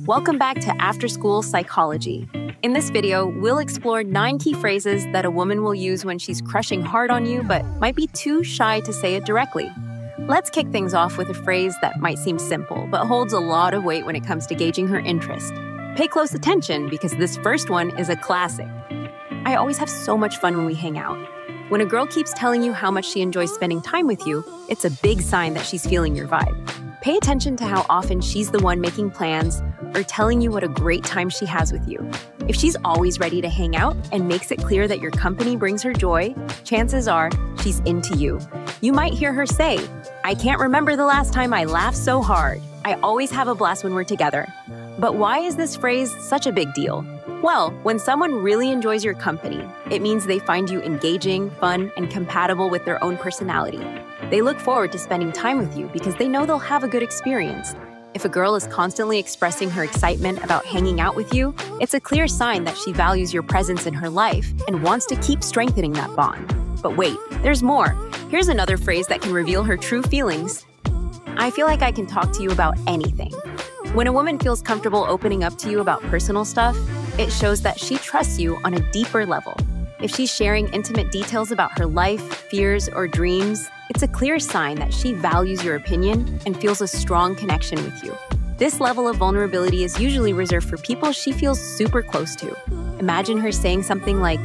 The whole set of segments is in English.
Welcome back to After School Psychology. In this video, we'll explore 9 key phrases that a woman will use when she's crushing hard on you but might be too shy to say it directly. Let's kick things off with a phrase that might seem simple but holds a lot of weight when it comes to gauging her interest. Pay close attention because this first one is a classic. I always have so much fun when we hang out. When a girl keeps telling you how much she enjoys spending time with you, it's a big sign that she's feeling your vibe. Pay attention to how often she's the one making plans or telling you what a great time she has with you. If she's always ready to hang out and makes it clear that your company brings her joy, chances are she's into you. You might hear her say, "I can't remember the last time I laughed so hard. I always have a blast when we're together." But why is this phrase such a big deal? Well, when someone really enjoys your company, it means they find you engaging, fun, and compatible with their own personality. They look forward to spending time with you because they know they'll have a good experience. If a girl is constantly expressing her excitement about hanging out with you, it's a clear sign that she values your presence in her life and wants to keep strengthening that bond. But wait, there's more. Here's another phrase that can reveal her true feelings. I feel like I can talk to you about anything. When a woman feels comfortable opening up to you about personal stuff, it shows that she trusts you on a deeper level. If she's sharing intimate details about her life, fears, or dreams, it's a clear sign that she values your opinion and feels a strong connection with you. This level of vulnerability is usually reserved for people she feels super close to. Imagine her saying something like,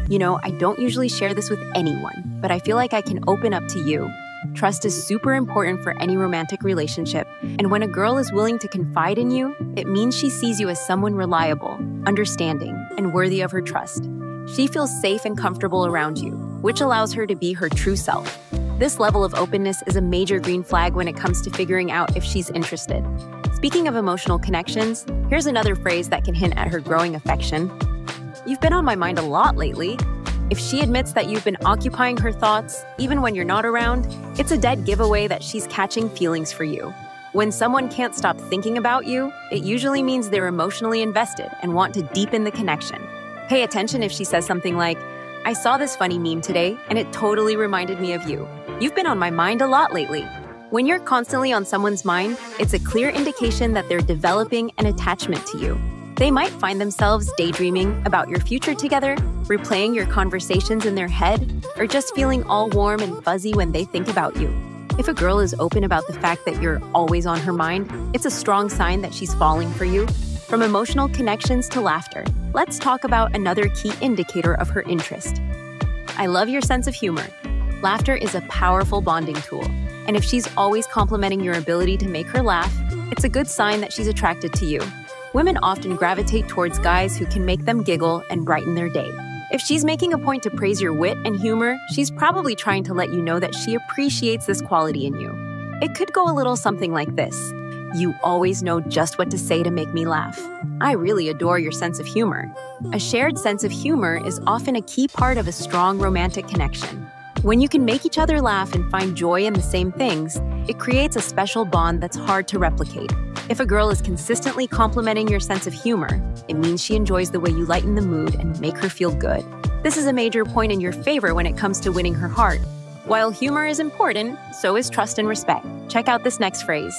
I don't usually share this with anyone, but I feel like I can open up to you. Trust is super important for any romantic relationship, and when a girl is willing to confide in you, it means she sees you as someone reliable, understanding, and worthy of her trust. She feels safe and comfortable around you, which allows her to be her true self. This level of openness is a major green flag when it comes to figuring out if she's interested. Speaking of emotional connections, here's another phrase that can hint at her growing affection. You've been on my mind a lot lately. If she admits that you've been occupying her thoughts, even when you're not around, it's a dead giveaway that she's catching feelings for you. When someone can't stop thinking about you, it usually means they're emotionally invested and want to deepen the connection. Pay attention if she says something like, I saw this funny meme today, and it totally reminded me of you. You've been on my mind a lot lately. When you're constantly on someone's mind, it's a clear indication that they're developing an attachment to you. They might find themselves daydreaming about your future together, replaying your conversations in their head, or just feeling all warm and fuzzy when they think about you. If a girl is open about the fact that you're always on her mind, it's a strong sign that she's falling for you. From emotional connections to laughter, let's talk about another key indicator of her interest. I love your sense of humor. Laughter is a powerful bonding tool, and if she's always complimenting your ability to make her laugh, it's a good sign that she's attracted to you. Women often gravitate towards guys who can make them giggle and brighten their day. If she's making a point to praise your wit and humor, she's probably trying to let you know that she appreciates this quality in you. It could go a little something like this. You always know just what to say to make me laugh. I really adore your sense of humor. A shared sense of humor is often a key part of a strong romantic connection. When you can make each other laugh and find joy in the same things, it creates a special bond that's hard to replicate. If a girl is consistently complimenting your sense of humor, it means she enjoys the way you lighten the mood and make her feel good. This is a major point in your favor when it comes to winning her heart. While humor is important, so is trust and respect. Check out this next phrase.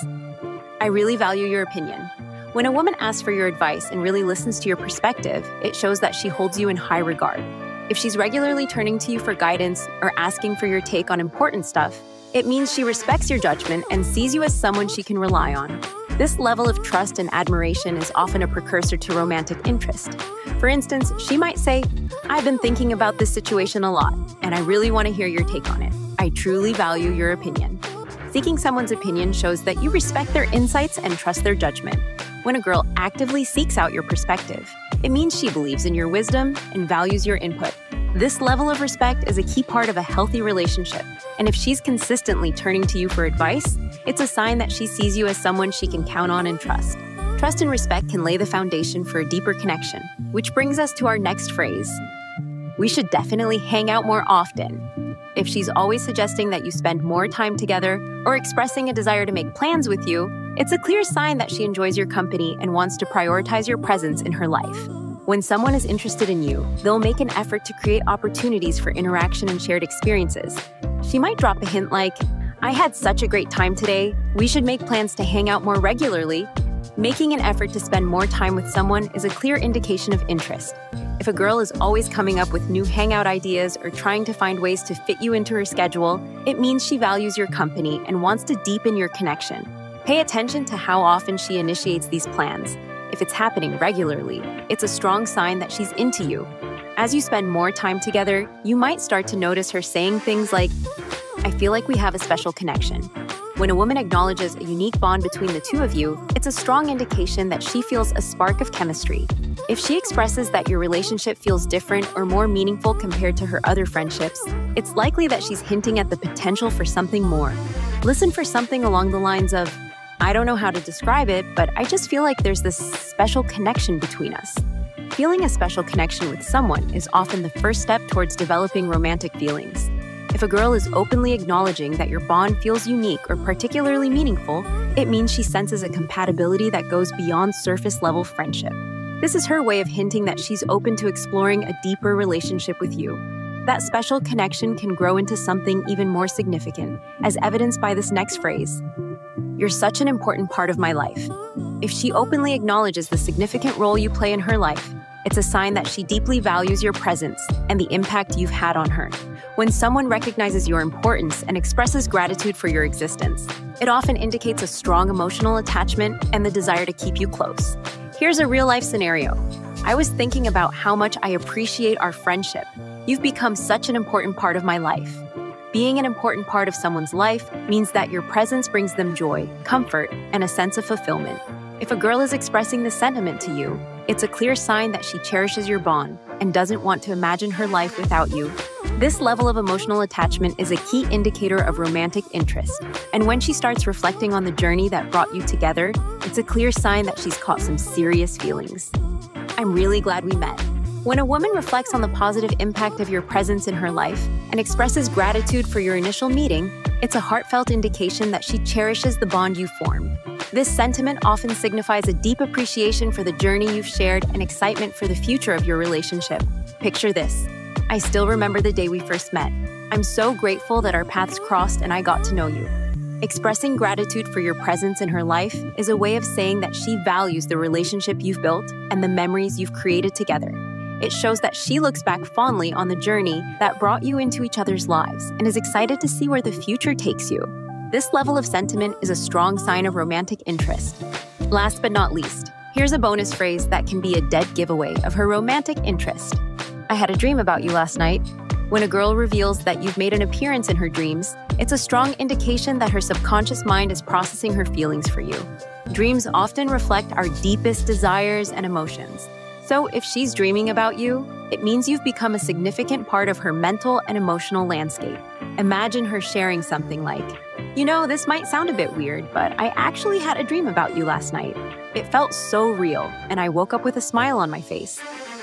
I really value your opinion. When a woman asks for your advice and really listens to your perspective, it shows that she holds you in high regard. If she's regularly turning to you for guidance or asking for your take on important stuff, it means she respects your judgment and sees you as someone she can rely on. This level of trust and admiration is often a precursor to romantic interest. For instance, she might say, I've been thinking about this situation a lot, and I really want to hear your take on it. I truly value your opinion. Seeking someone's opinion shows that you respect their insights and trust their judgment. When a girl actively seeks out your perspective, it means she believes in your wisdom and values your input. This level of respect is a key part of a healthy relationship, and if she's consistently turning to you for advice, it's a sign that she sees you as someone she can count on and trust. Trust and respect can lay the foundation for a deeper connection, which brings us to our next phrase. We should definitely hang out more often. If she's always suggesting that you spend more time together or expressing a desire to make plans with you, it's a clear sign that she enjoys your company and wants to prioritize your presence in her life. When someone is interested in you, they'll make an effort to create opportunities for interaction and shared experiences. She might drop a hint like, I had such a great time today. We should make plans to hang out more regularly. Making an effort to spend more time with someone is a clear indication of interest. If a girl is always coming up with new hangout ideas or trying to find ways to fit you into her schedule, it means she values your company and wants to deepen your connection. Pay attention to how often she initiates these plans. If it's happening regularly, it's a strong sign that she's into you. As you spend more time together, you might start to notice her saying things like, "I feel like we have a special connection." When a woman acknowledges a unique bond between the two of you, it's a strong indication that she feels a spark of chemistry. If she expresses that your relationship feels different or more meaningful compared to her other friendships, it's likely that she's hinting at the potential for something more. Listen for something along the lines of, "I don't know how to describe it, but I just feel like there's this special connection between us." Feeling a special connection with someone is often the first step towards developing romantic feelings. If a girl is openly acknowledging that your bond feels unique or particularly meaningful, it means she senses a compatibility that goes beyond surface-level friendship. This is her way of hinting that she's open to exploring a deeper relationship with you. That special connection can grow into something even more significant, as evidenced by this next phrase: "You're such an important part of my life." If she openly acknowledges the significant role you play in her life, it's a sign that she deeply values your presence and the impact you've had on her. When someone recognizes your importance and expresses gratitude for your existence, it often indicates a strong emotional attachment and the desire to keep you close. Here's a real-life scenario. I was thinking about how much I appreciate our friendship. You've become such an important part of my life. Being an important part of someone's life means that your presence brings them joy, comfort, and a sense of fulfillment. If a girl is expressing this sentiment to you, it's a clear sign that she cherishes your bond and doesn't want to imagine her life without you. This level of emotional attachment is a key indicator of romantic interest, and when she starts reflecting on the journey that brought you together, it's a clear sign that she's caught some serious feelings. I'm really glad we met. When a woman reflects on the positive impact of your presence in her life and expresses gratitude for your initial meeting, it's a heartfelt indication that she cherishes the bond you formed. This sentiment often signifies a deep appreciation for the journey you've shared and excitement for the future of your relationship. Picture this: "I still remember the day we first met. I'm so grateful that our paths crossed and I got to know you." Expressing gratitude for your presence in her life is a way of saying that she values the relationship you've built and the memories you've created together. It shows that she looks back fondly on the journey that brought you into each other's lives and is excited to see where the future takes you. This level of sentiment is a strong sign of romantic interest. Last but not least, here's a bonus phrase that can be a dead giveaway of her romantic interest. "I had a dream about you last night." When a girl reveals that you've made an appearance in her dreams, it's a strong indication that her subconscious mind is processing her feelings for you. Dreams often reflect our deepest desires and emotions. So if she's dreaming about you, it means you've become a significant part of her mental and emotional landscape. Imagine her sharing something like, "You know, this might sound a bit weird, but I actually had a dream about you last night. It felt so real, and I woke up with a smile on my face."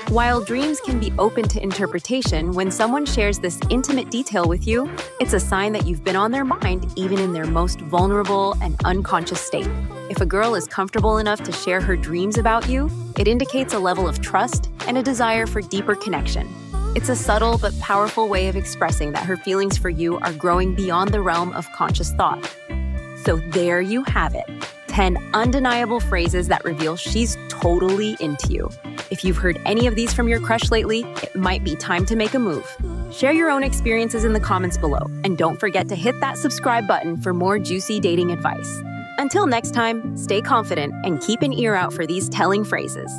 While dreams can be open to interpretation, when someone shares this intimate detail with you, it's a sign that you've been on their mind even in their most vulnerable and unconscious state. If a girl is comfortable enough to share her dreams about you, it indicates a level of trust and a desire for deeper connection. It's a subtle but powerful way of expressing that her feelings for you are growing beyond the realm of conscious thought. So there you have it. 10 undeniable phrases that reveal she's totally into you. If you've heard any of these from your crush lately, it might be time to make a move. Share your own experiences in the comments below, and don't forget to hit that subscribe button for more juicy dating advice. Until next time, stay confident and keep an ear out for these telling phrases.